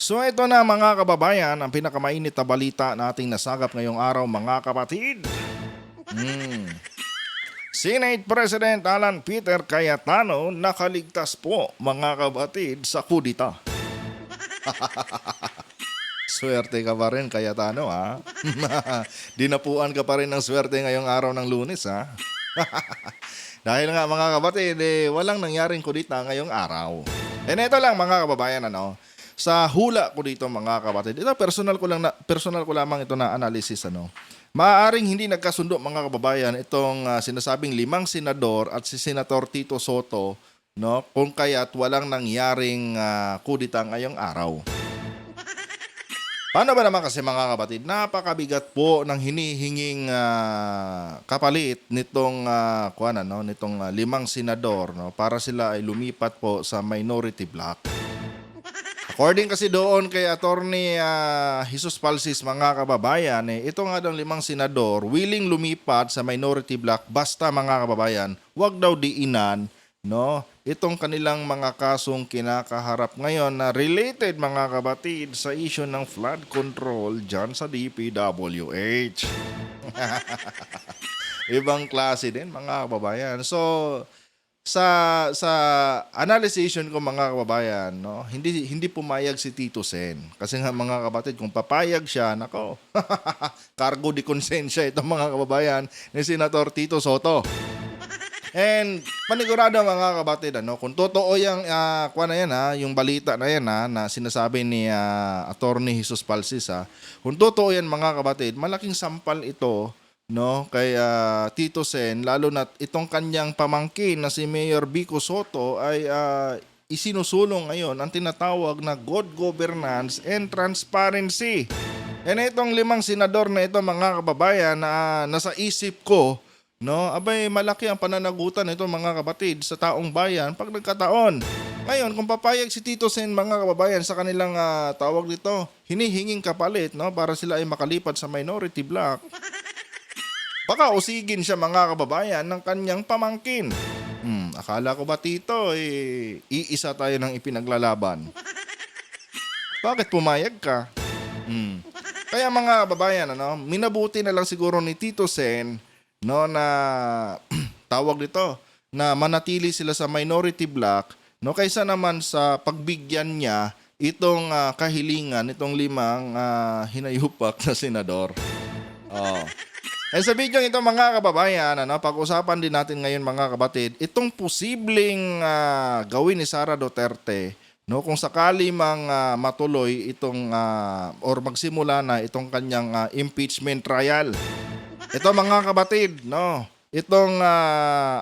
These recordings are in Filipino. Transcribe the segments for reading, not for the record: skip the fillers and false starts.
So ito na mga kababayan, ang pinakamainit na balita na ating nasagap ngayong araw mga kapatid. Hmm. Senate President Alan Peter Cayetano nakaligtas po mga kapatid sa kudita. Swerte ka pa rin Cayetano ha. Dinapuan ka pa rin ng swerte ngayong araw ng Lunes ha. Dahil nga mga kapatid, walang nangyaring kudita ngayong araw. Ito lang mga kababayan sa hula ko dito mga kapatid. Ito personal ko lamang ito na analysis Maaaring hindi nagkasundo mga kababayan itong sinasabing 5 senador at si Senator Tito Soto kung kaya't walang nangyaring kudita ngayong araw. Paano ba naman kasi mga kapatid, napakabigat po ng hinihinging kapalit nitong nitong 5 senador para sila ay lumipat po sa minority block. According kasi doon kay Attorney Jesus Palsis mga kababayan, ito nga daw 5 senador willing lumipat sa minority block basta mga kababayan, wag daw diinan itong kanilang mga kasong kinakaharap ngayon na related mga kapatid sa issue ng flood control dyan sa DPWH. Ibang klase din mga kababayan. So sa analysis ko mga kababayan, hindi pumayag si Tito Sen. Kasi nga mga kapatid, kung papayag siya, nako, cargo de konsensya itong mga kababayan ni Senator Tito Soto. And panigurado mga kapatid, kung totoo yung yung balita na yan na sinasabi ni Attorney Jesus Palsis kung totoo yan mga kapatid, malaking sampal ito kay Tito Sen, lalo na itong kanyang pamangkin na si Mayor Vico Soto ay isinusulong ngayon ang tinatawag na good governance and transparency. And itong 5 senador na ito mga kababayan na nasa isip ko, abay malaki ang pananagutan nito mga kapatid sa taong bayan pag nagkataon. Ngayon, kung papayag si Tito Sen mga kababayan sa kanilang tawag dito, hinihinging kapalit para sila ay makalipat sa minority block, baka usigin siya mga kababayan ng kanyang pamangkin. Akala ko ba Tito, iisa tayo ng ipinaglalaban. Bakit pumayag ka? Kaya mga kababayan, minabuti na lang siguro ni Tito Sen na tawag dito na manatili sila sa minority block kaysa naman sa pagbigyan niya itong kahilingan itong 5 hinayupak na senador. Sa video ito mga kababayan, pag-usapan din natin ngayon mga kapatid, itong posibleng gawin ni Sara Duterte kung sakali mang matuloy itong or magsimula na itong kanyang impeachment trial. Ito mga kapatid, itong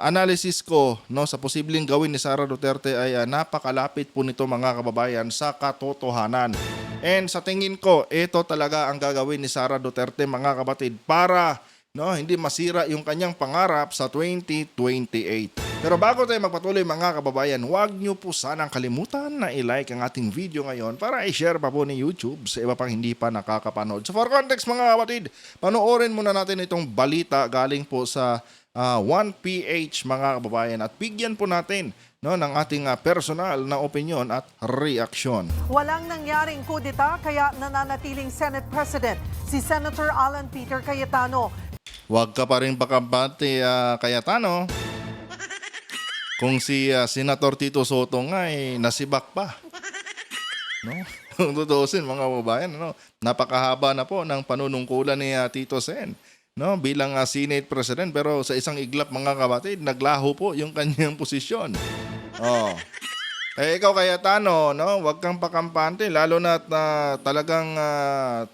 analysis ko sa posibleng gawin ni Sara Duterte ay napakalapit po nito mga kababayan sa katotohanan. And sa tingin ko, ito talaga ang gagawin ni Sara Duterte mga kapatid para hindi masira yung kanyang pangarap sa 2028. Pero bago tayo magpatuloy mga kababayan, huwag nyo po sanang kalimutan na i-like ang ating video ngayon para i-share pa po ni YouTube sa iba pang hindi pa nakakapanood. So for context mga kapatid, panoorin muna natin itong balita galing po sa 1PH mga kababayan at bigyan po natin ng ating personal na opinion at reaksyon. Walang nangyaring kudeta kaya nananatiling Senate President si Senator Alan Peter Cayetano. Huwag ka pa rin bakampante Cayetano. Kung si Senator Tito Soto nga nasibak pa. Kung tutuusin mga kababayan, napakahaba na po ng panunungkulan ni Tito Sen bilang Senate President, pero sa isang iglap mga kapatid, naglaho po yung kanyang posisyon. Ikaw Cayetano, huwag kang pakampante, lalo na talagang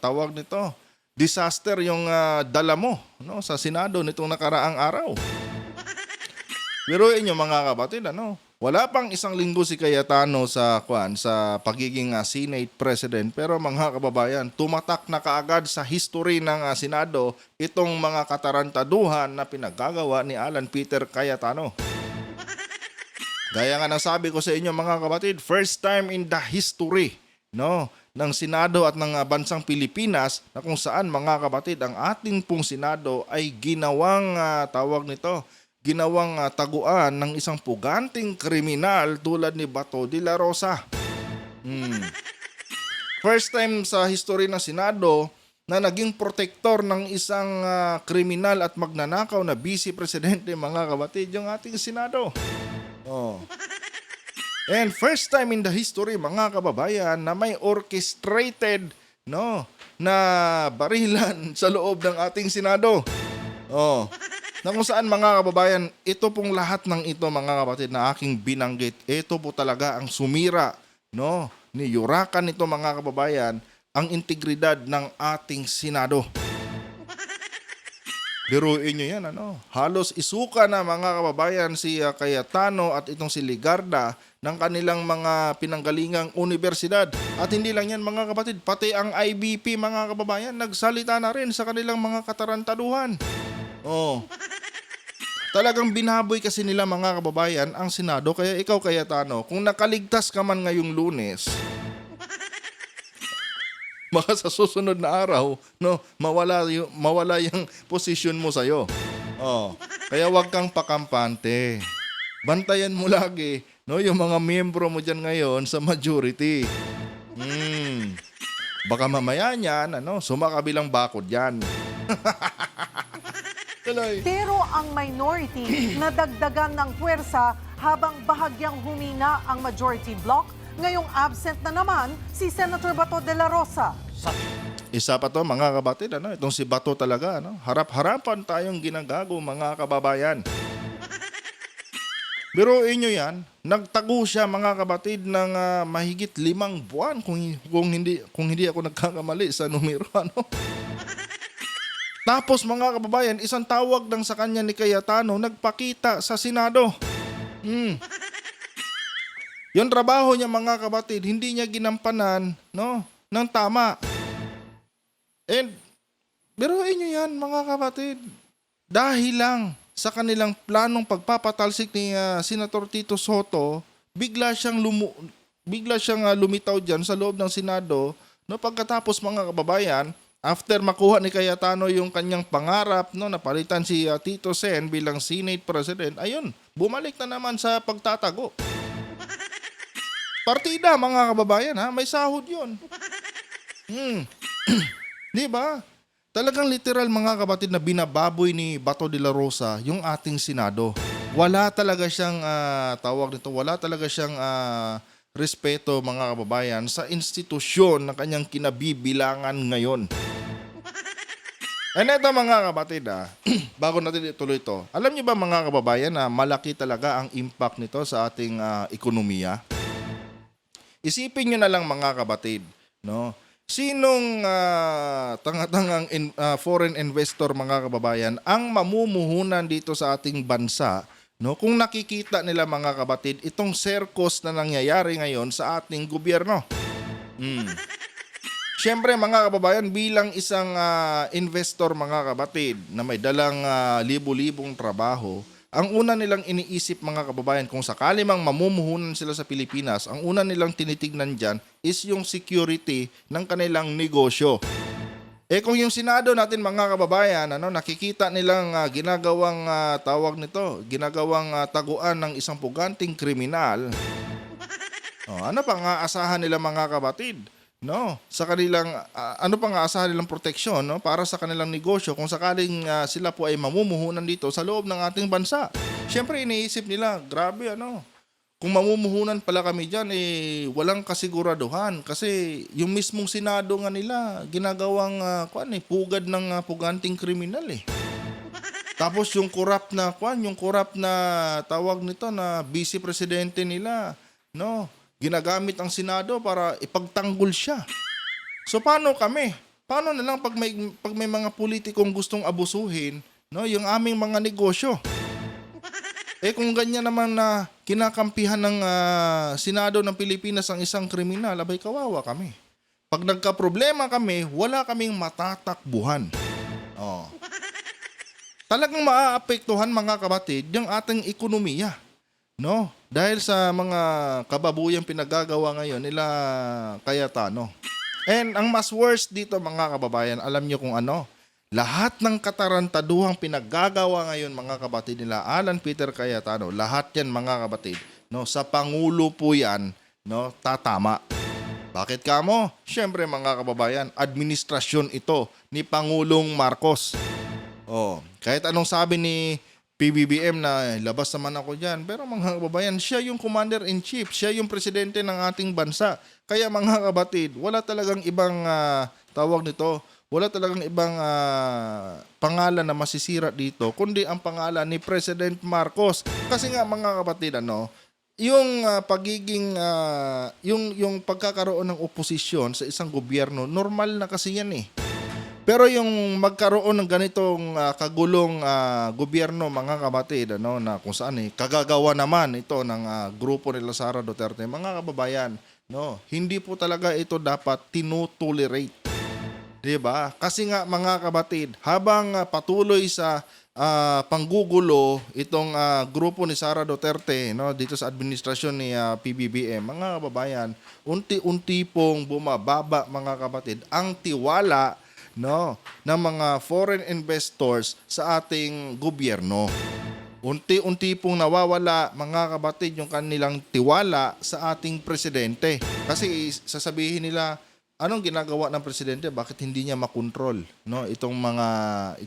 tawag nito, disaster yung dala mo sa Senado nitong nakaraang araw. Biruin nyo mga kapatid, wala pang 1 linggo si Cayetano sa pagiging Senate President, pero mga kababayan, tumatak na kaagad sa history ng Senado itong mga katarantaduhan na pinaggagawa ni Alan Peter Cayetano. Gaya nga ng sabi ko sa inyo mga kapatid, first time in the history ng Senado at ng bansang Pilipinas na kung saan mga kapatid ang ating pong Senado ay ginawang taguan ng isang puganting kriminal tulad ni Bato de la Rosa. First time sa history ng Senado na naging protector ng isang kriminal at magnanakaw na vice presidente, mga kapatid, yung ating Senado. Oh. And first time in the history, mga kababayan, na may orchestrated na barilan sa loob ng ating Senado. Oh. Na kung saan, mga kababayan, ito pong lahat ng ito, mga kapatid, na aking binanggit, ito po talaga ang sumira, ni Yurakan nito, mga kababayan, ang integridad ng ating Senado. Biruin nyo yan, halos isuka na, mga kababayan, si Cayetano at itong si Ligarda ng kanilang mga pinanggalingang universidad. At hindi lang yan, mga kapatid, pati ang IBP, mga kababayan, nagsalita na rin sa kanilang mga katarantaduhan. Oh. Talagang binaboy kasi nila, mga kababayan, ang Senado. Kaya ikaw, Cayetano, kung nakaligtas ka man ngayong Lunes, baka sa susunod na araw, mawala yung posisyon mo sa'yo. Oh. Kaya wag kang pakampante. Bantayan mo lagi, yung mga miyembro mo dyan ngayon sa majority. Baka mamaya niyan, sumakabilang bakod yan. Tuloy. Pero ang minority nadagdagan ng puwersa habang bahagyang humina ang majority bloc. Ngayong absent na naman si Senator Bato de la Rosa. Isa pa to, mga kabatid, itong si Bato talaga, harap-harapan tayong ginagago, mga kababayan. Biruin nyo yan, nagtago siya, mga kabatid, ng mahigit 5 buwan kung hindi ako nagkakamali sa numero, Tapos, mga kababayan, isang tawag lang sa kanya ni Cayetano, nagpakita sa Senado. Yung trabaho niya, mga kabatid, hindi niya ginampanan, ng tama. And, biruin nyo yan, mga kabatid. Dahil lang sa kanilang planong pagpapatalsik ni Senator Tito Soto, bigla siyang lumitaw dyan sa loob ng Senado. Pagkatapos, mga kababayan, after makuha ni Cayetano yung kanyang pangarap, napalitan si Tito Sen bilang Senate President, ayun, bumalik na naman sa pagtatago. Partida, mga kababayan, may sahod yun. Di ba? Talagang literal, mga kapatid, na binababoy ni Bato de la Rosa yung ating Senado. Wala talaga siyang wala talaga siyang respeto, mga kababayan, sa institusyon na kanyang kinabibilangan ngayon. And ito, mga kapatid, bago natin ituloy ito, alam niyo ba, mga kababayan, na malaki talaga ang impact nito sa ating ekonomiya? Isipin nyo na lang, mga kabatid, sinong tanga-tangang foreign investor, mga kababayan, ang mamumuhunan dito sa ating bansa, kung nakikita nila, mga kabatid, itong circus na nangyayari ngayon sa ating gobyerno. Siyempre, mga kababayan, bilang isang investor, mga kabatid, na may dalang libu-libong trabaho, ang una nilang iniisip, mga kababayan, kung sakali mang mamumuhunan sila sa Pilipinas, ang una nilang tinitignan dyan is yung security ng kanilang negosyo. Kung yung Senado natin, mga kababayan, nakikita nilang ginagawang ginagawang taguan ng isang puganting kriminal, ano pang aasahan nila, mga kabatid? Sa kanilang ano pang aasahan nilang proteksyon, para sa kanilang negosyo kung sakaling sila po ay mamumuhunan dito sa loob ng ating bansa. Siyempre, iniisip nila, grabe, kung mamumuhunan pala kami dyan, walang kasiguraduhan. Kasi yung mismong Senado nga nila, ginagawang pugad ng puganting kriminal. Tapos yung corrupt na tawag nito na vice presidente nila, ginagamit ang Senado para ipagtanggol siya. So paano kami? Paano na lang pag may mga politikong gustong abusuhin, yung aming mga negosyo? Kung ganyan naman na kinakampihan ng Senado ng Pilipinas ang isang kriminal, abay kawawa kami. Pag nagka-problema kami, wala kaming matatakbuhan. Talagang maaapektuhan, mga kabatid, yung ating ekonomiya. Dahil sa mga kababuyang pinagagawa ngayon nila Cayetano. And ang mas worst dito, mga kababayan, alam nyo kung ano? Lahat ng katarantaduhang pinaggagawa ngayon, mga kabatid, nila Alan Peter Cayetano, lahat yan, mga kabatid, sa Pangulo po yan, tatama. Bakit kamo? Siyempre mga kababayan, administrasyon ito ni Pangulong Marcos. Oh, kahit anong sabi ni PBBM na labas naman ako diyan, pero mga kababayan, siya yung commander-in-chief, siya yung presidente ng ating bansa. Kaya mga kabatid, wala talagang ibang tawag nito, wala talagang ibang pangalan na masisira dito, kundi ang pangalan ni President Marcos. Kasi nga mga kapatid, yung pagiging yung pagkakaroon ng oposisyon sa isang gobyerno, normal na kasi yan eh. Pero yung magkaroon ng ganitong kagulong gobyerno mga kapatid, na kung saan kagagawa naman ito ng grupo nila Sara Duterte, mga kababayan, hindi po talaga ito dapat tinutolerate. 'Di ba? Kasi nga mga kabatid, habang patuloy sa panggugulo itong grupo ni Sara Duterte dito sa administrasyon ni PBBM, mga kababayan, unti-unti pong bumababa mga kapatid ang tiwala ng mga foreign investors sa ating gobyerno. Unti-unti pong nawawala mga kapatid yung kanilang tiwala sa ating presidente. Kasi sasabihin nila, anong ginagawa ng presidente? Bakit hindi niya makontrol itong mga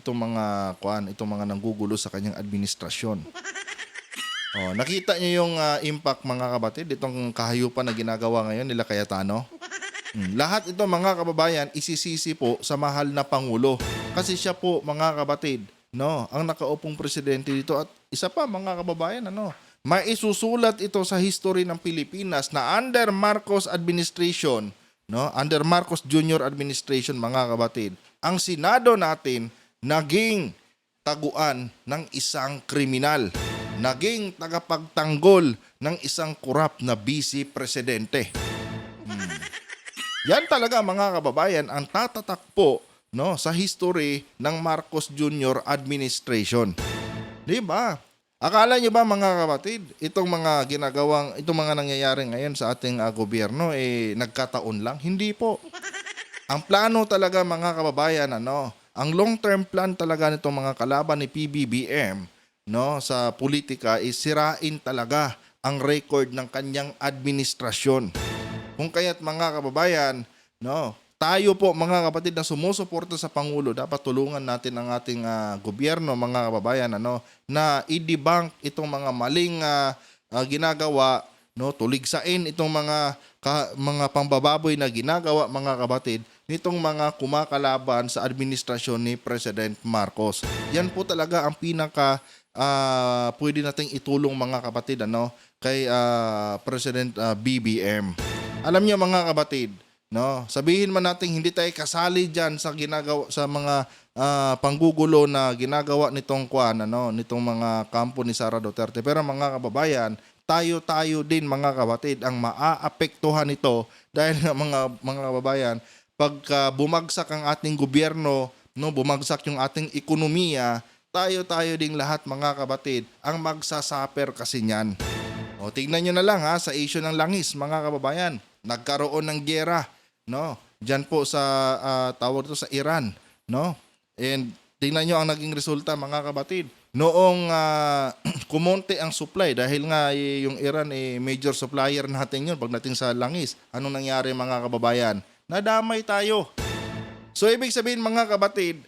nanggugulo sa kanyang administrasyon? Oh, nakita niyo yung impact mga kapatid, itong kahayupan na ginagawa ngayon nila Cayetano? Lahat ito mga kababayan isisisi po sa mahal na Pangulo. Kasi siya po mga kapatid, ang nakaupong presidente dito. At isa pa mga kababayan, maisusulat ito sa history ng Pilipinas na under Marcos administration, under Marcos Jr. administration mga kabatid, ang Senado natin naging taguan ng isang kriminal, naging tagapagtanggol ng isang korap na vice presidente. Yan talaga mga kababayan ang tatatakpo sa history ng Marcos Jr. administration. 'Di ba? Akala nyo ba mga kapatid, itong mga nangyayari ngayon sa ating gobyerno nagkataon lang? Hindi po. Ang plano talaga mga kababayan, ang long-term plan talaga nitong mga kalaban ni PBBM sa politika is sirain talaga ang record ng kanyang administrasyon. Kung kaya't mga kababayan, tayo po mga kapatid na sumusuporta sa Pangulo, dapat tulungan natin ang ating gobyerno mga kababayan na i-debunk itong mga maling ginagawa, tuligsain itong mga pambababoy na ginagawa mga kapatid nitong mga kumakalaban sa administrasyon ni President Marcos. Yan po talaga ang pinaka pwede nating itulong mga kapatid kay President BBM. Alam niyo mga kapatid, sabihin man natin hindi tayo kasali diyan sa ginagawa sa mga panggugulo na ginagawa nitong nitong mga kampo ni Sara Duterte. Pero mga kababayan, tayo din mga kapatid ang maaapektuhan nito dahil mga kababayan, pagka bumagsak ang ating gobyerno, bumagsak yung ating ekonomiya, tayo ding lahat mga kapatid ang magsasuffer kasi niyan. O tingnan niyo na lang sa issue ng langis mga kababayan. Nagkaroon ng giyera, diyan po sa tawag ito sa Iran, And tingnan niyo ang naging resulta mga kapatid. Noong kumonte ang supply dahil nga yung Iran major supplier natin yun pagdating sa langis. Anong nangyari mga kababayan? Nadamay tayo. So ibig sabihin mga kapatid,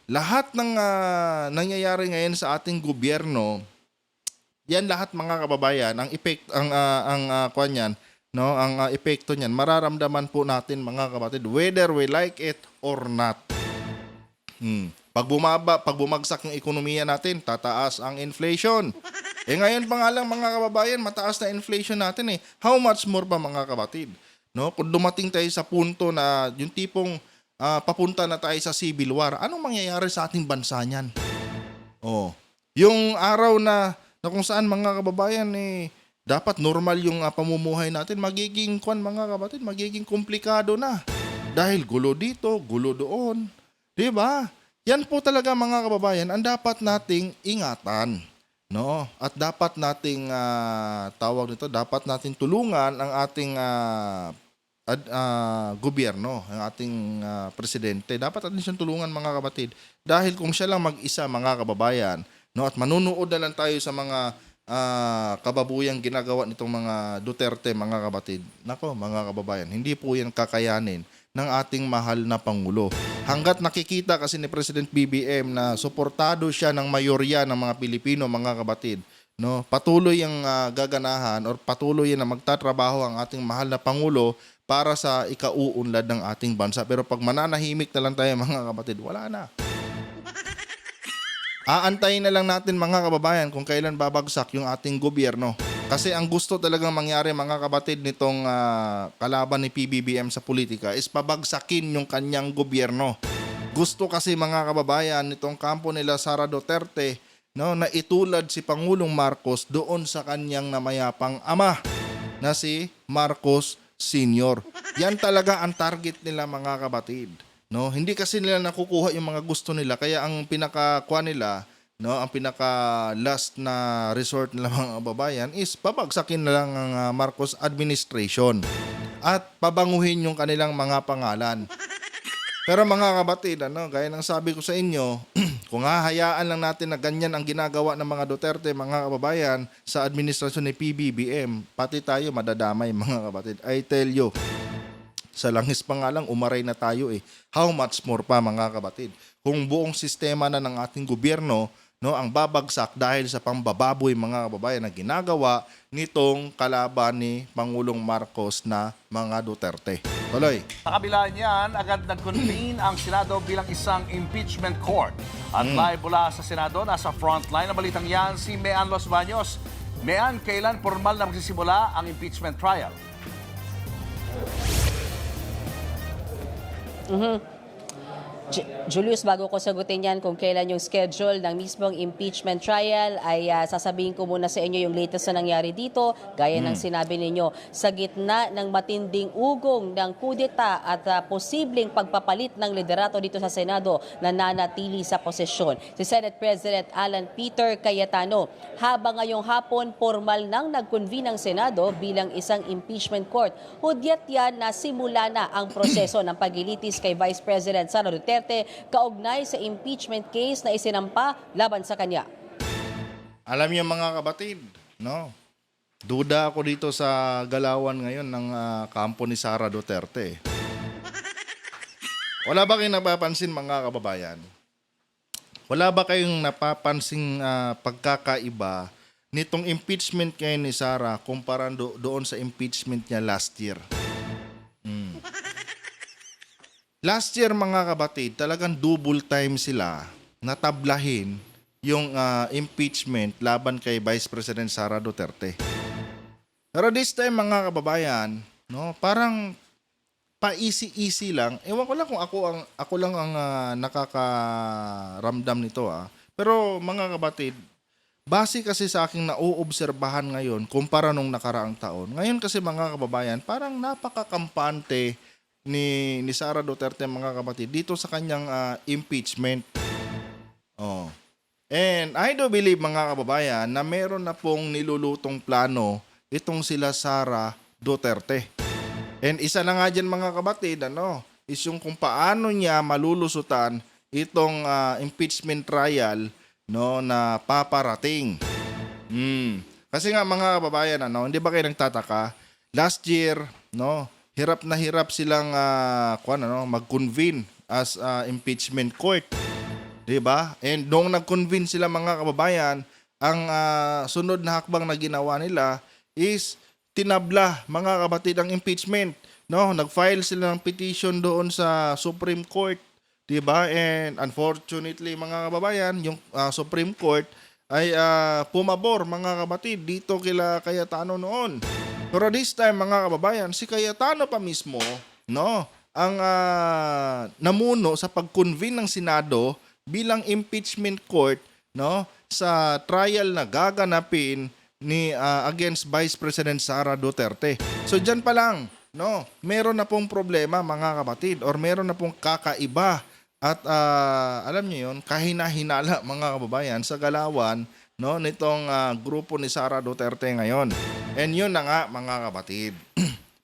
lahat ng nangyayari ngayon sa ating gobyerno, yan lahat mga kababayan, ang epekto niyan mararamdaman po natin mga kapatid whether we like it or not. Pag bumagsak yung ekonomiya natin, tataas ang inflation. Ngayon pa nga lang mga kababayan, mataas na inflation natin How much more pa mga kapatid? Kung dumating tayo sa punto na yung tipong papunta na tayo sa civil war, anong mangyayari sa ating bansa niyan? Yung araw na kung saan mga kababayan dapat normal yung pamumuhay natin, magiging magiging komplikado na. Dahil gulo dito, gulo doon. 'Di ba? Yan po talaga mga kababayan ang dapat nating ingatan, At dapat nating dapat nating tulungan ang ating gobyerno, ang ating presidente. Dapat natin siyang tulungan mga kapatid. Dahil kung siya lang mag-isa mga kababayan, at manunood na lang tayo sa mga kababuyang ginagawa nitong mga Duterte, mga kapatid, nako mga kababayan, hindi po yan kakayanin ng ating mahal na Pangulo. Hanggat nakikita kasi ni President BBM na suportado siya ng mayorya ng mga Pilipino, mga kapatid, no, patuloy ang gaganahan or patuloy na magtatrabaho ang ating mahal na Pangulo para sa ikauunlad ng ating bansa. Pero pag mananahimik na lang tayo, mga kapatid, wala na. Aantayin na lang natin, mga kababayan, kung kailan babagsak yung ating gobyerno. Kasi ang gusto talagang mangyari, mga kapatid, nitong kalaban ni PBBM sa politika is pabagsakin yung kanyang gobyerno. Gusto kasi, mga kababayan, nitong kampo nila Sara Duterte, no, na itulad si Pangulong Marcos doon sa kanyang namayapang ama na si Marcos Sr. Yan talaga ang target nila, mga kapatid. No, hindi kasi nila nakukuha yung mga gusto nila, kaya ang pinakakuha nila, no, ang pinaka last na resort nila, mga kababayan, is babagsakin na lang ang Marcos administration at pabanguhin yung kanilang mga pangalan. Pero mga kapatid, gaya ng sabi ko sa inyo, kung hahayaan lang natin na ganyan ang ginagawa ng mga Duterte, mga kababayan, sa administrasyon ni PBBM, pati tayo madadamay, mga kapatid. I tell you, sa langis pa nga lang, umaray na tayo eh. How much more pa, mga kapatid? Kung buong sistema na ng ating gobyerno, no, ang babagsak dahil sa pambababoy, mga kababayan, na ginagawa nitong kalaban ni Pangulong Marcos na mga Duterte. Tuloy. Sa kabila niyan, agad nag-convene ang Senado bilang isang impeachment court. At live mula sa Senado, nasa frontline na balitang yan si Mean Los Baños. Mean, kailan formal na magsisimula ang impeachment trial? Julius, bago ko sagutin yan kung kailan yung schedule ng mismong impeachment trial, ay sasabihin ko muna sa inyo yung latest na nangyari dito. Gaya ng sinabi ninyo, sa gitna ng matinding ugong ng kudeta at posibleng pagpapalit ng liderato dito sa Senado na nanatili sa posisyon. Si Senate President Alan Peter Cayetano, habang ngayong hapon formal nang nag-convene ang Senado bilang isang impeachment court. Hudyat yan na simula na ang proseso ng paglilitis kay Vice President Sara Duterte kaugnay sa impeachment case na isinampa laban sa kanya. Alam niyo, mga kapatid, no? Duda ako dito sa galawan ngayon ng kampo ni Sara Duterte. Wala ba kayong napapansin, mga kababayan? Wala ba kayong napapansing pagkakaiba nitong impeachment ngayon ni Sara kumpara doon sa impeachment niya last year? Last year, mga kapatid, talagang double time sila natablahin yung impeachment laban kay Vice President Sara Duterte. Pero this time, mga kababayan, no, parang pa-easy-easy lang. Ewan ko lang kung ako lang ang nakakaramdam nito. Pero mga kapatid, base kasi sa aking nauobserbahan ngayon kumpara nung nakaraang taon. Ngayon kasi, mga kababayan, parang napakakampante ni Sara Duterte, mga kapatid, dito sa kanyang impeachment. Oh. And I do believe, mga kababayan, na meron na pong nilulutong plano itong sila Sara Duterte. And isa na nga dyan, mga kapatid, is yung kung paano niya malulusutan itong impeachment trial, no, na paparating. Kasi nga, mga kababayan, hindi ba kayo nagtataka? Last year, no, hirap na hirap silang mag-convene as impeachment court. 'Di ba? And nung nag-convene sila, mga kababayan, ang sunod na hakbang na ginawa nila is tinabla, mga kapatid, ang impeachment. No, nag-file sila ng petition doon sa Supreme Court, 'di ba? And unfortunately, mga kababayan, yung Supreme Court ay pumabor, mga kapatid, dito kila Cayetano noon. Pero this time, mga kababayan, si Cayetano pa mismo, no, ang namuno sa pag-convene ng Senado bilang impeachment court, no, sa trial na gaganapin ni against Vice President Sara Duterte. So diyan pa lang, no, meron na pong problema, mga kapatid, or meron na pong kakaiba at alam niyo 'yon, kahina-hinala, mga kababayan, sa galawan, no, nitong grupo ni Sara Duterte ngayon. And yun na nga, mga kapatid.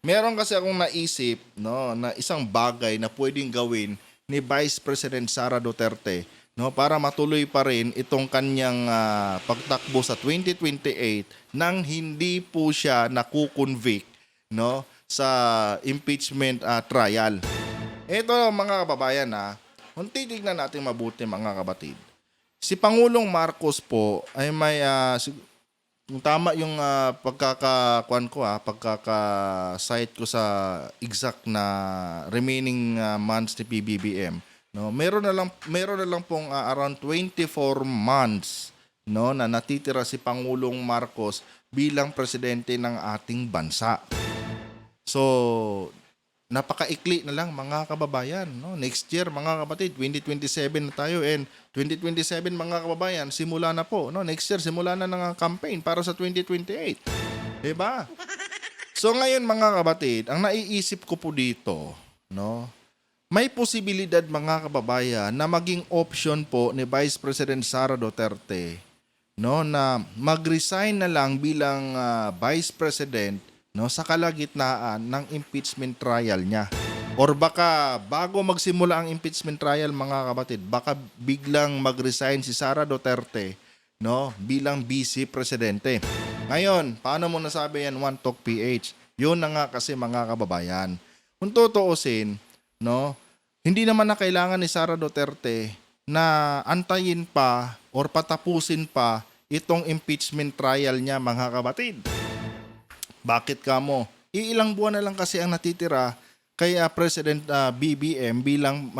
Meron kasi akong naisip, no, na isang bagay na pwedeng gawin ni Vice President Sara Duterte no, para matuloy pa rin itong kanyang pagtakbo sa 2028 nang hindi po siya nakukonvict, no, sa impeachment trial. Ito mga kababayan, kung titignan natin mabuti mga kapatid, si Pangulong Marcos po ay may kung tama yung pagkaka-cite ko sa exact na remaining months ni PBBM, no, meron na lang pong around 24 months, no, na natitira si Pangulong Marcos bilang presidente ng ating bansa. So, napakaikli na lang mga kababayan, no? Next year mga kapatid, 2027 na tayo, and 2027 mga kababayan, simula na po, no? Next year simula na ng campaign para sa 2028. 'Di ba? So ngayon mga kapatid, ang naiisip ko po dito, no? May posibilidad mga kababayan na maging option po ni Vice President Sara Duterte, no, na mag-resign na lang bilang Vice President, no, sa kalagitnaan ng impeachment trial niya. Or baka bago magsimula ang impeachment trial mga kapatid, baka biglang mag-resign si Sara Duterte, no, bilang Vice Presidente. Ngayon, paano mo nasabi yan, One Talk PH? Yun na nga kasi mga kababayan. Kung tutuusin, no, hindi naman na kailangan ni Sara Duterte na antayin pa or patapusin pa itong impeachment trial niya mga kapatid. Bakit ka mo? Iilang buwan na lang kasi ang natitira kay President BBM bilang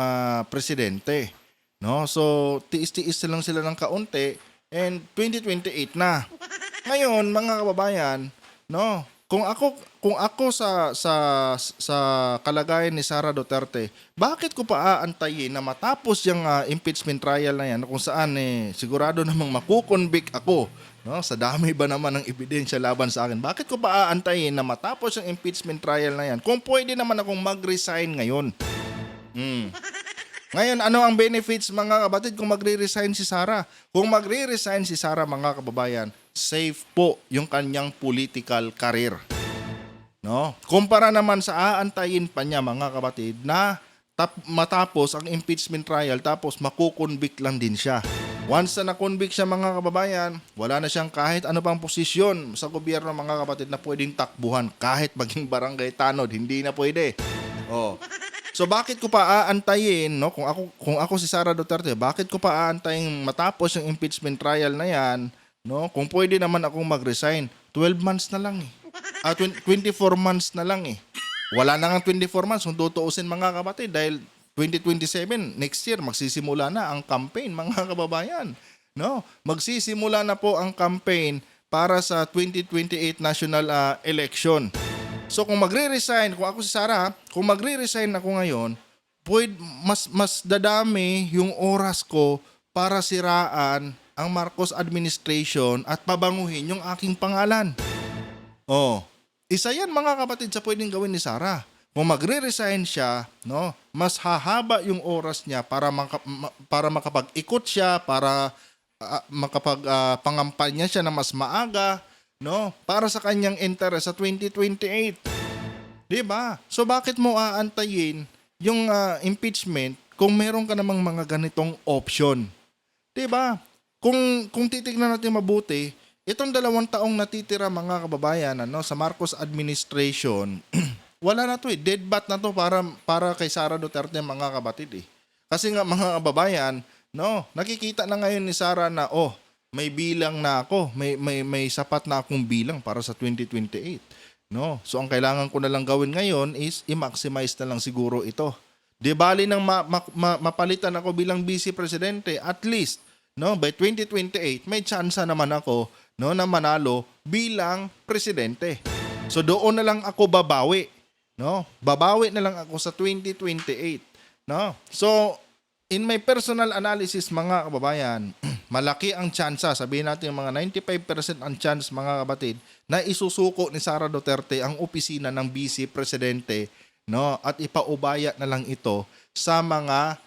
presidente. No? So, tiis-tiis lang sila ng kaunti and 2028 na. Ngayon, mga kababayan, no, kung ako sa kalagayan ni Sara Duterte, bakit ko pa aantayin na matapos yung impeachment trial na yan kung saan sigurado namang makukonvict ako, no? Sa dami ba naman ng ebidensya laban sa akin? Bakit ko pa aantayin na matapos yung impeachment trial na yan kung pwede naman akong mag-resign ngayon? Ngayon, ano ang benefits mga kapatid kung magre-resign si Sara? Kung magre-resign si Sara mga kababayan, safe po yung kanyang political career. No? Kumpara naman sa aantayin pa niya mga kapatid na matapos ang impeachment trial tapos makukonvict lang din siya. Once na na-convict siya mga kababayan, wala na siyang kahit ano pang posisyon sa gobyerno mga kapatid na pwedeng takbuhan, kahit maging barangay tanod, hindi na pwede. Oh. So bakit ko pa aantayin, no? Kung ako si Sara Duterte, bakit ko pa aantayin matapos yung impeachment trial na yan, no? Kung pwede naman akong mag-resign, 12 months na lang 24 months na lang Wala na nga 24 months kung tutuusin mga kapatid dahil 2027 next year magsisimula na ang campaign mga kababayan, no? Magsisimula na po ang campaign para sa 2028 national election. So kung magre-resign, kung ako si Sara, kung magre-resign ako ngayon, mas dadami yung oras ko para siraan ang Marcos administration at pabanguhin yung aking pangalan. Oh, isa yan mga kapatid sa pwedeng gawin ni Sara. Kung magre-resign siya, no, mas hahaba yung oras niya para makapag-ikot siya, para makapag-pangampanya siya na mas maaga, no, para sa kanyang interest sa 2028. 'Di ba? So bakit mo aantayin yung impeachment kung meron ka namang mga ganitong option? 'Di ba? Kung titignan natin mabuti, itong 2 taong natitira mga kababayan sa Marcos administration, wala na 'to dead bat na 'to para kay Sara Duterte mga kapatid Kasi nga mga kababayan, no, nakikita na ngayon ni Sara na may bilang na ako, may sapat na akong bilang para sa 2028. No? So ang kailangan ko na lang gawin ngayon is i-maximize na lang siguro ito. Di bali nang mapalitan ako bilang vice presidente, at least, no, by 2028 may tsansa naman ako, no, na manalo bilang presidente. So doon na lang ako babawi, no? Babawi na lang ako sa 2028, no? So in my personal analysis mga kababayan, malaki ang tsansa, sabihin natin mga 95% ang chance mga kapatid, na isusuko ni Sara Duterte ang opisina ng Vice Presidente, no, at ipaubaya na lang ito sa mga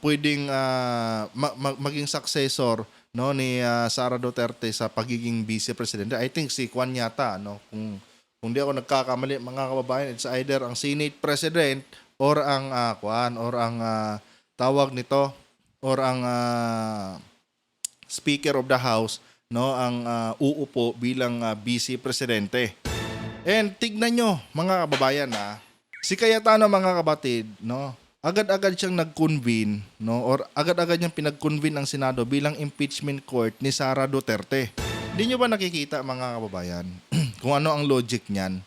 pwedeng maging successor, no, ni Sara Duterte sa pagiging Vice Presidente. I think si Juan yata, no, kung di ako nagkakamali mga kababayan, it's either ang Senate President or ang tawag nito, or ang Speaker of the House, no, ang uupo bilang vice presidente. And tignan nyo, mga kababayan, si Cayetano, mga kabatid, no, agad-agad siyang nag-convene, no, or agad-agad niyang pinag-convene ng Senado bilang impeachment court ni Sara Duterte. Hindi nyo ba nakikita, mga kababayan, kung ano ang logic niyan?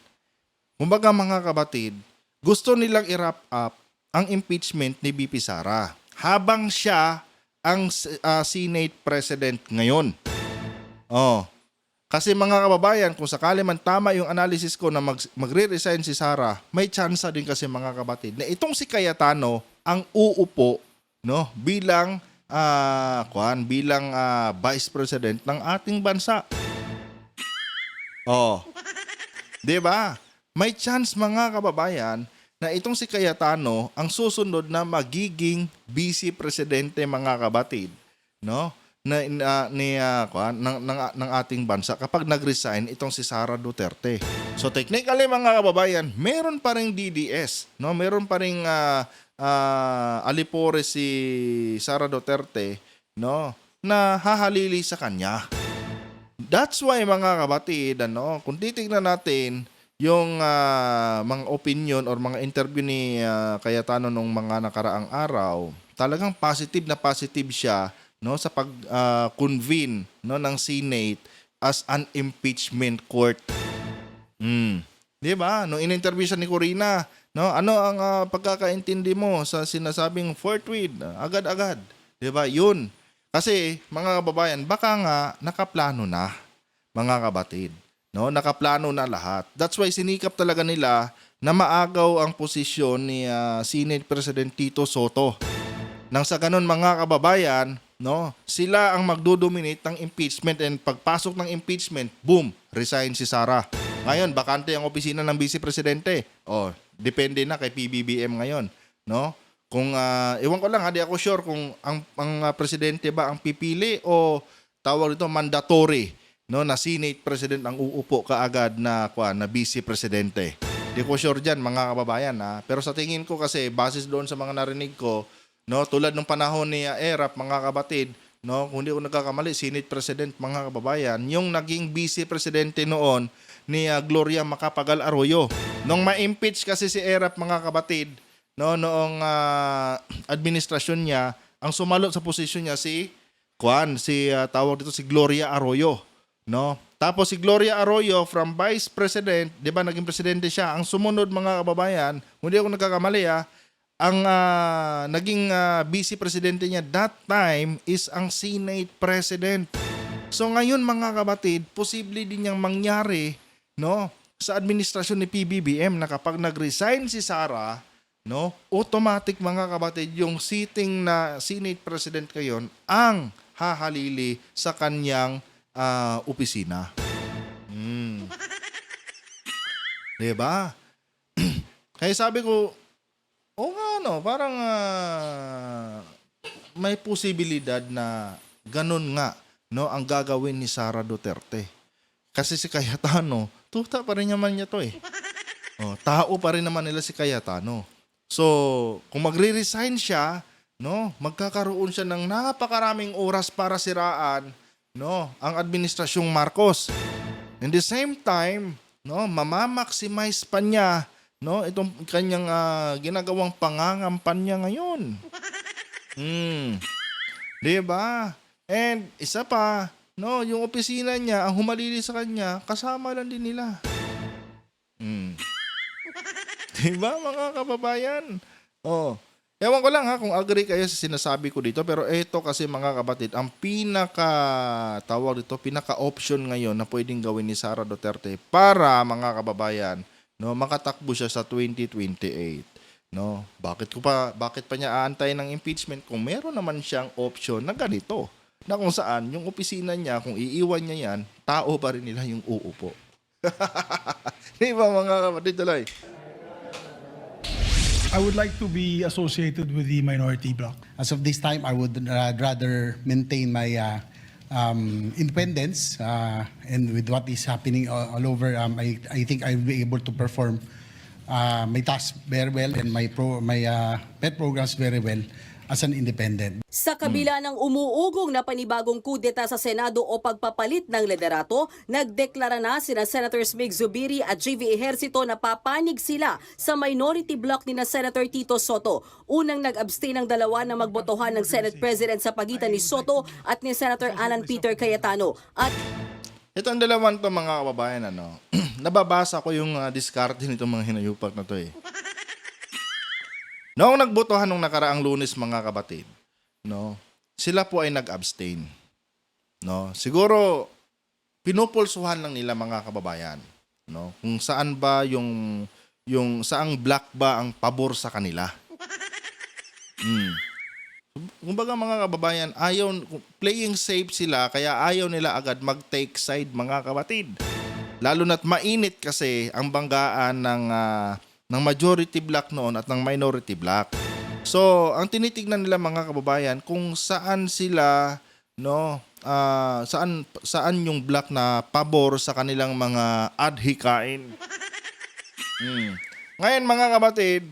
Kumbaga, mga kabatid, gusto nilang i-wrap up ang impeachment ni BP Sara habang siya ang Senate President ngayon. Oh. Kasi mga kababayan, kung sakali man tama yung analysis ko na magre-resign si Sara, may chance din kasi, mga kabatid, na itong si Cayetano ang uupo, no, bilang Vice President ng ating bansa. Oh. 'Di ba? May chance, mga kababayan, na itong si Cayetano ang susunod na magiging Vice Presidente, mga kabatid, no? ng ating bansa kapag nag-resign itong si Sara Duterte. So technically, mga kababayan, meron pa ring DDS, no? Meron pa ring alipore si Sara Duterte, no, na hahalili sa kanya. That's why, mga kabatid, kung titingnan natin yung mga opinion or mga interview ni Cayetano nung mga nakaraang araw, talagang positive na positive siya, no, sa pag-convene, no, ng Senate as an impeachment court. 'Di ba? No, in-interview siya ni Corina, no, ano ang pagkakaintindi mo sa sinasabing forthwith, agad-agad, 'di ba? 'Yun. Kasi, mga kababayan, baka nga nakaplano na, mga kabatid, no, nakaplano na lahat. That's why sinikap talaga nila na maagaw ang posisyon ni Senate President Tito Soto. Nang sa ganun, mga kababayan, no, sila ang magdodominate ng impeachment, and pagpasok ng impeachment, boom, resign si Sara. Ngayon, bakante ang opisina ng Vice Presidente. Oh, depende na kay PBBM ngayon, no? Kung ewan ko lang, hindi ako sure kung ang presidente ba ang pipili o tawag dito mandatory, no, na Senate President ang uupo kaagad na Vice Presidente. Hindi ko sure diyan, mga kababayan, Pero sa tingin ko kasi, basis doon sa mga narinig ko, no, tulad ng panahon ni ERAP, mga kabatid, no, kung hindi ko nagkakamali, Senate President, mga kababayan, yung naging Vice Presidente noon ni Gloria Macapagal Arroyo. Nung ma-impeach kasi si ERAP, mga kabatid, no, noong administrasyon niya, ang sumalot sa posisyon niya tawag dito si Gloria Arroyo, no? Tapos si Gloria Arroyo from Vice President, 'di ba, naging presidente siya. Ang sumunod, mga kababayan, hindi ako nagkakamali, ang naging vice presidente niya that time is ang Senate President. So ngayon, mga kabatid, posible din yang mangyari, no, sa administrasyon ni PBBM na kapag nag-resign si Sara, no, automatic, mga kabatid, yung sitting na Senate President ngayon ang hahalili sa kanyang opisina. Diba? Kaya sabi ko, parang may posibilidad na ganun nga, no, ang gagawin ni Sara Duterte. Kasi si Cayetano, tuta pa rin naman niya to eh. Tao pa rin naman nila si Cayetano. So, kung magre-resign siya, no, magkakaroon siya ng napakaraming oras para siraan, no, ang administrasyong Marcos. In the same time, no, mamamaximize pa niya, no, itong kanyang ginagawang pangangampanya ngayon. 'Di ba? And isa pa, no, yung opisina niya, ang humalili sa kanya, kasama lang din nila. Diba, mga kababayan? Ewan ko lang kung agree kayo sa sinasabi ko dito, pero ito kasi, mga kabatid, ang pinaka-option ngayon na pwedeng gawin ni Sara Duterte para, mga kababayan, no, makatakbo siya sa 2028. No? Bakit pa niya aantayin ng impeachment kung meron naman siyang option na ganito? Na kung saan yung opisina niya, kung iiwan niya yan, tao pa rin nila yung uupo. Diba, mga kabatid, tuloy? I would like to be associated with the minority bloc. As of this time, I would rather maintain my independence, and with what is happening all over, I think I'll be able to perform my task very well and my pet programs very well as an independent. Sa kabila ng umuugong na panibagong kudeta sa Senado o pagpapalit ng liderato, nagdeklara na sina Senators Mig Zubiri at JV Ejercito na papanig sila sa minority block ni na Senator Tito Soto. Unang nag-abstain ng dalawa na magbotohan ng Senate President sa pagitan ni Soto at ni Senator Alan Peter Cayetano. At Ito ang dalawan to mga kababayan, nababasa ko yung diskarte nitong mga hinayupak na to eh. Noong nagbotohan nung nakaraang Lunes mga kapatid, sila po ay nag-abstain. Siguro pinupulsuhan lang nila mga kababayan, kung saan ba yung saang block ba ang pabor sa kanila. Kumbaga mga kababayan, playing safe sila kaya ayaw nila agad mag-take side mga kapatid. Lalo na't mainit kasi ang banggaan ng majority block noon at ng minority block. So, ang tinitignan nila mga kababayan kung saan sila saan yung block na pabor sa kanilang mga adhikain. Ngayon mga kapatid,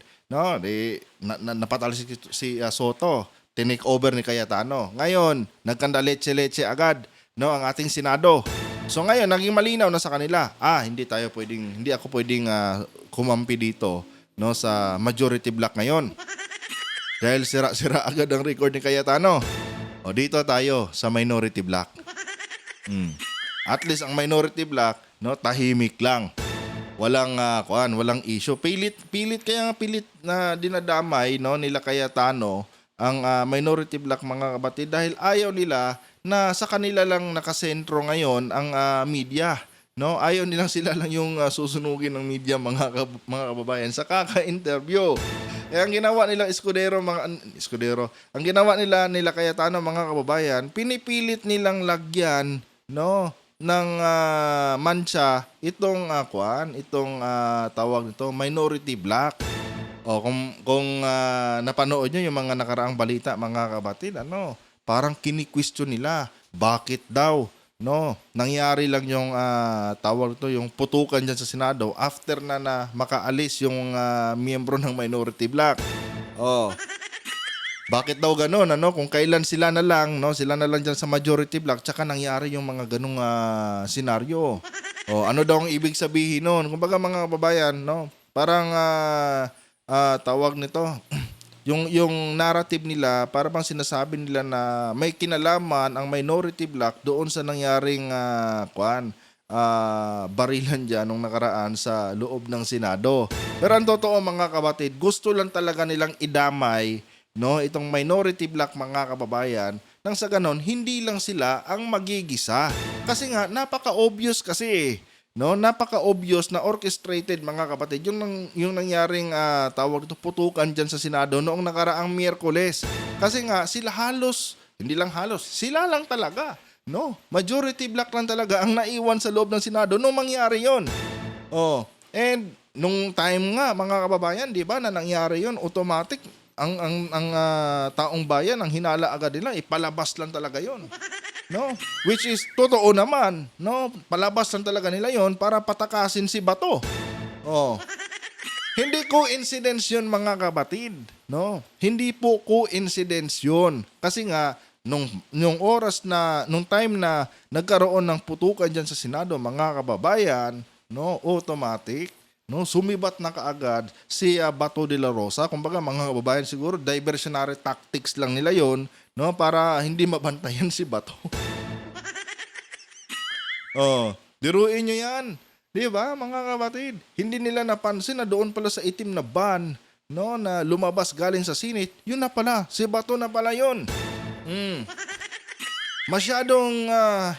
napatalo si Soto, tinake over ni Cayetano. Ngayon, nagkanda-leche-leche agad ang ating Senado. So ngayon, naging malinaw na sa kanila, hindi ako pwedeng kumampi dito sa majority block ngayon. Dahil sira-sira agad ang record ni Cayetano. O dito tayo sa minority block. At least ang minority block, tahimik lang. Walang issue. Pilit na dinadamay nila Cayetano ang minority block mga kapatid dahil ayaw nila na sa kanila lang nakasentro ngayon ang media. Ayaw nilang sila lang yung susunugin ng media mga kababayan sa kaka-interview. Ang ginawa nilang Escudero, ang ginawa nila Cayetano mga kababayan, pinipilit nilang lagyan ng mancha itong tawag nito minority block. O kung napanood nyo yung mga nakaraang balita mga kapatid, parang kini-question nila bakit daw nangyari lang yung tawag to yung putukan diyan sa Senado after na makaalis yung miyembro ng minority block. Bakit daw gano'n kung kailan sila na lang diyan sa majority block tsaka nangyari yung mga ganung senaryo. Ano daw ang ibig sabihin noon? Kumbaga mga kababayan, parang tawag nito yung narrative nila para bang sinasabi nila na may kinalaman ang minority block doon sa nangyaring barilan dyan nung nakaraan sa loob ng Senado. Pero ang totoo mga kapatid, gusto lang talaga nilang idamay itong minority block mga kababayan nang sa ganon hindi lang sila ang magigisa. Kasi nga napaka-obvious kasi napaka-obvious na orchestrated mga kapatid yung nangyaring tawag ito putukan dyan sa Senado noong nakaraang Miyerkules. Kasi nga sila sila lang talaga. Majority block lang talaga ang naiwan sa loob ng Senado nung mangyari yon. And nung time nga mga kababayan, di ba na nangyari yon, automatic ang taong bayan ang hinala agad nila ipalabas lang talaga yon. Which is totoo naman, palabas lang talaga nila yon para patakasin si Bato. Hindi coincidence yun mga kapatid, Hindi po coincidence yun. Kasi nga nung time na nagkaroon ng putukan diyan sa Senado mga kababayan, automatic sumibat na kaagad si Bato de la Rosa. Kumbaga mga kababayan siguro diversionary tactics lang nila yon para hindi mabantayan si Bato. Diruin nyo yan. Di ba mga kapatid? Hindi nila napansin na doon pala sa itim na ban na lumabas galing sa Senate, yun na pala, si Bato na pala yun. Masyadong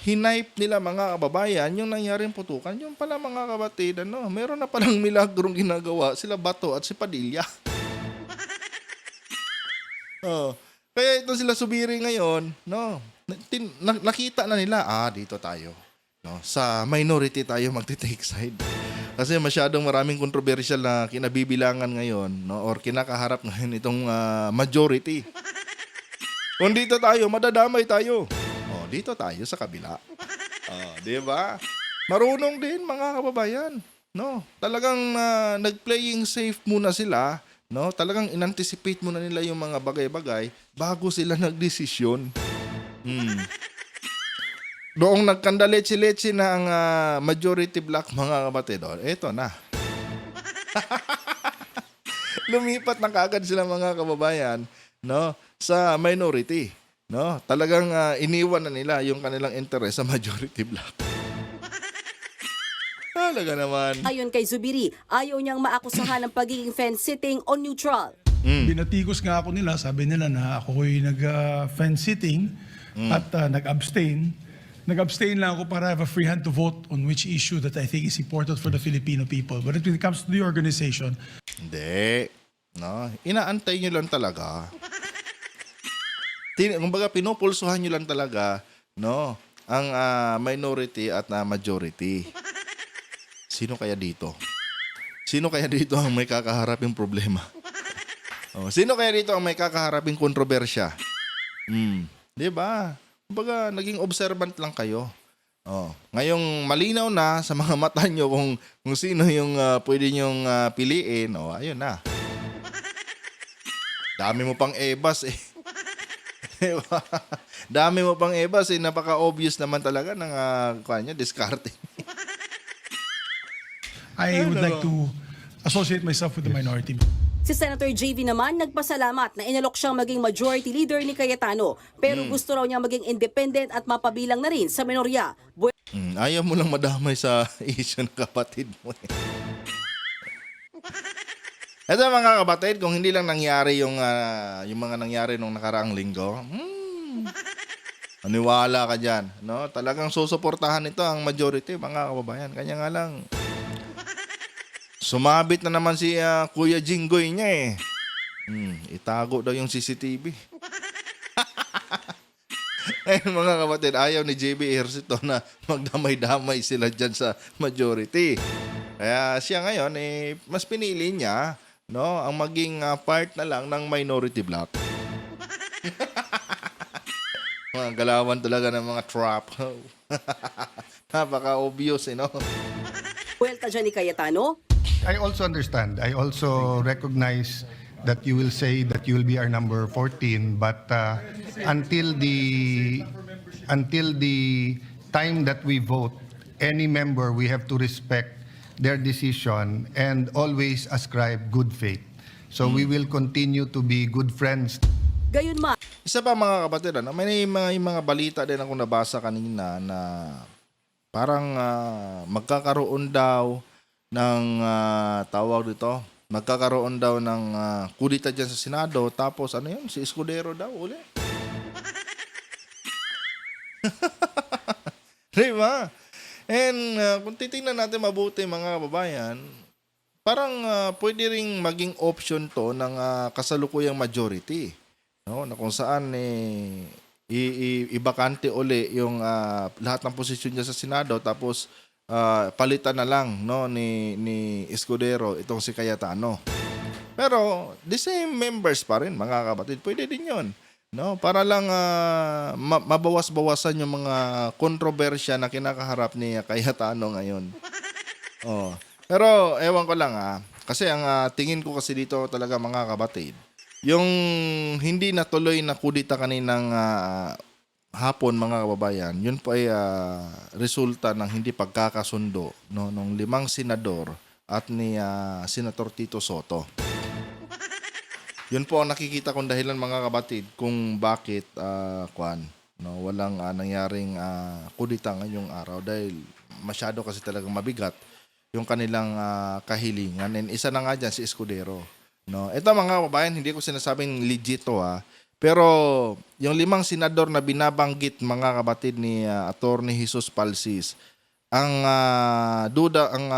hinipe nila mga kababayan yung nangyaring putukan. Yung pala mga kapatid, meron na palang milagrong ginagawa sila Bato at si Padilla. Kaya ito sila Zubiri ngayon, nakita na nila, dito tayo. Sa minority tayo magti-take side. Kasi masyadong maraming controversial na kinabibilangan ngayon, or kinakaharap ngayon itong majority. Kung dito tayo, madadamay tayo. Dito tayo sa kabila. Di ba? Marunong din mga kababayan. No, talagang nag-playing safe muna sila, no? Talagang inanticipate muna nila yung mga bagay-bagay bago sila nagdesisyon. Noong nagkandaletse-letse na ang majority black, mga kapatid, eto na. Lumipat na kaagad sila, mga kababayan, no, sa minority, no? Talagang iniwan na nila yung kanilang interest sa majority black. Talaga naman. Ayon kay Zubiri, ayaw niyang maakusahan ng pagiging fence-sitting o neutral. Binatikos nga ako nila, sabi nila na ako'y nag-fence sitting at nag-abstain. Nag-abstain lang ako para have a free hand to vote on which issue that I think is important for the Filipino people. But when it comes to the organization, Hindi. No, inaantay nyo lang talaga. Kumbaga, pinupulsuhan nyo lang talaga, no, ang minority at majority. Sino kaya dito? Sino kaya dito ang may kakaharaping problema? Sino kaya dito ang may kakaharaping kontrobersya? Di ba? Kumbaga, naging observant lang kayo. Ngayong malinaw na sa mga mata nyo kung sino yung pwede nyong piliin. Ayun na. Dami mo pang ebas eh. Diba? Dami mo pang ebas eh. Napaka-obvious naman talaga ng discarding. I would like to associate myself with the minority. Si Senator JV naman nagpasalamat na inalok siyang maging majority leader ni Cayetano, pero gusto raw niya maging independent at mapabilang na rin sa minorya. Ayaw mo lang madamay sa issue ng kapatid mo eh. Ito, mga kapatid, kung hindi lang nangyari yung mga nangyari nung nakaraang linggo, maniwala ka dyan. No? Talagang susuportahan ito ang majority, mga kababayan. Kanya nga lang, sumabit na naman si Kuya Jinggoy niya eh. Itago daw yung CCTV. Ayun, mga kapatid, ayaw ni JB Ejercito na magdamay-damay sila dyan sa majority. Kaya siya ngayon, mas pinili niya, no, ang maging part na lang ng minority block. Mga galawan talaga ng mga trap. Napaka-obvious, no? Buwelta dyan ni Cayetano. I also understand. I also recognize that you will say that you will be our number 14, but until the time that we vote, any member, we have to respect their decision and always ascribe good faith. So we will continue to be good friends. Gayunman, Isa pa, mga kapatid, may mga balita din ako nabasa kanina na parang magkakaroon daw ng tawag dito, magkakaroon daw ng kudita dyan sa Senado, tapos ano yun, si Escudero daw uli. Diba? And kung titingnan natin mabuti, mga kababayan, parang pwede ring maging option to ng kasalukuyang majority. No? Na kung saan ibakante uli yung lahat ng posisyon niya sa Senado, tapos palitan na lang, no, ni Escudero itong si Cayetano. Pero the same members pa rin, mga kapatid. Pwede din 'yon, no? Para lang mabawas-bawasan yung mga kontrobersya na kinakaharap ni Cayetano ngayon. Pero ewan ko lang kasi ang tingin ko kasi dito talaga, mga kapatid, yung hindi natuloy na kudita kaninang hapon, mga kababayan, yun po ay resulta ng hindi pagkakasundo, no, ng 5 senador at ni Senator Tito Soto. Yun po ang nakikita kong dahilan, mga kabatid, kung bakit walang nangyaring kudita ngayong araw, dahil masyado kasi talagang mabigat yung kanilang kahilingan. And isa na nga dyan si Escudero. No? Ito, mga kababayan, hindi ko sinasabing legit to pero yung 5 senador na binabanggit, mga kapatid, ni Attorney Jesus Palsis, ang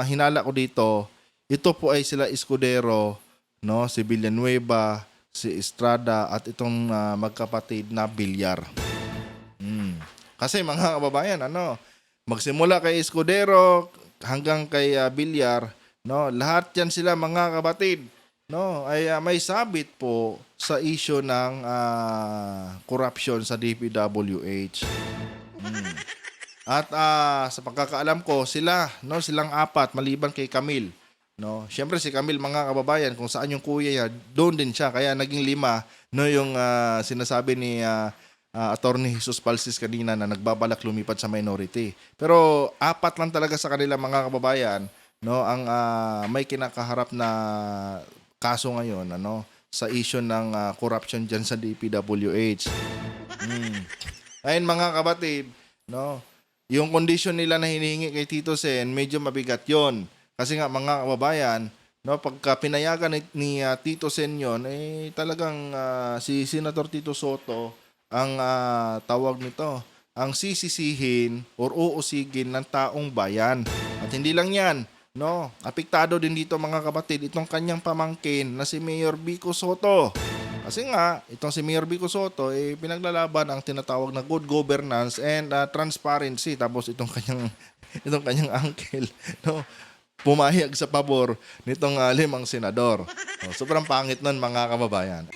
hinala ko dito, ito po ay sila Escudero, no, si Villanueva, si Estrada, at itong magkapatid na Villar. Kasi, mga kababayan, magsimula kay Escudero hanggang kay Villar, no, lahat yan sila, mga kapatid, no, ay may sabit po sa issue ng corruption sa DPWH. At sa pagkakaalam ko, silang apat maliban kay Camille. No, siyempre si Camille, mga kababayan, kung saan yung kuya niya, doon din siya. Kaya naging 5, no, yung sinasabi ni Attorney Jesus Palsis kanina na nagbabalak lumipat sa minority. Pero 4 lang talaga sa kanila, mga kababayan, no, ang may kinakaharap na kaso ngayon, ano, sa issue ng corruption diyan sa DPWH. Ayun, mga kabatid, no, yung condition nila na hinihingi kay Tito Sen, medyo mabigat yon. Kasi nga, mga kababayan, no, pagka pinayagan ni Tito Sen yon, talagang si Senator Tito Soto ang tawag nito, ang sisisihin or uusigin ng taong bayan. At hindi lang yan, no, apektado din dito, mga kapatid, itong kanyang pamangkin na si Mayor Vico Soto. Kasi nga, itong si Mayor Vico Soto, pinaglalaban ang tinatawag na good governance and transparency. Tapos itong kanyang uncle, no, pumayag sa pabor nitong 5 senador. Sobrang pangit nun, mga kababayan.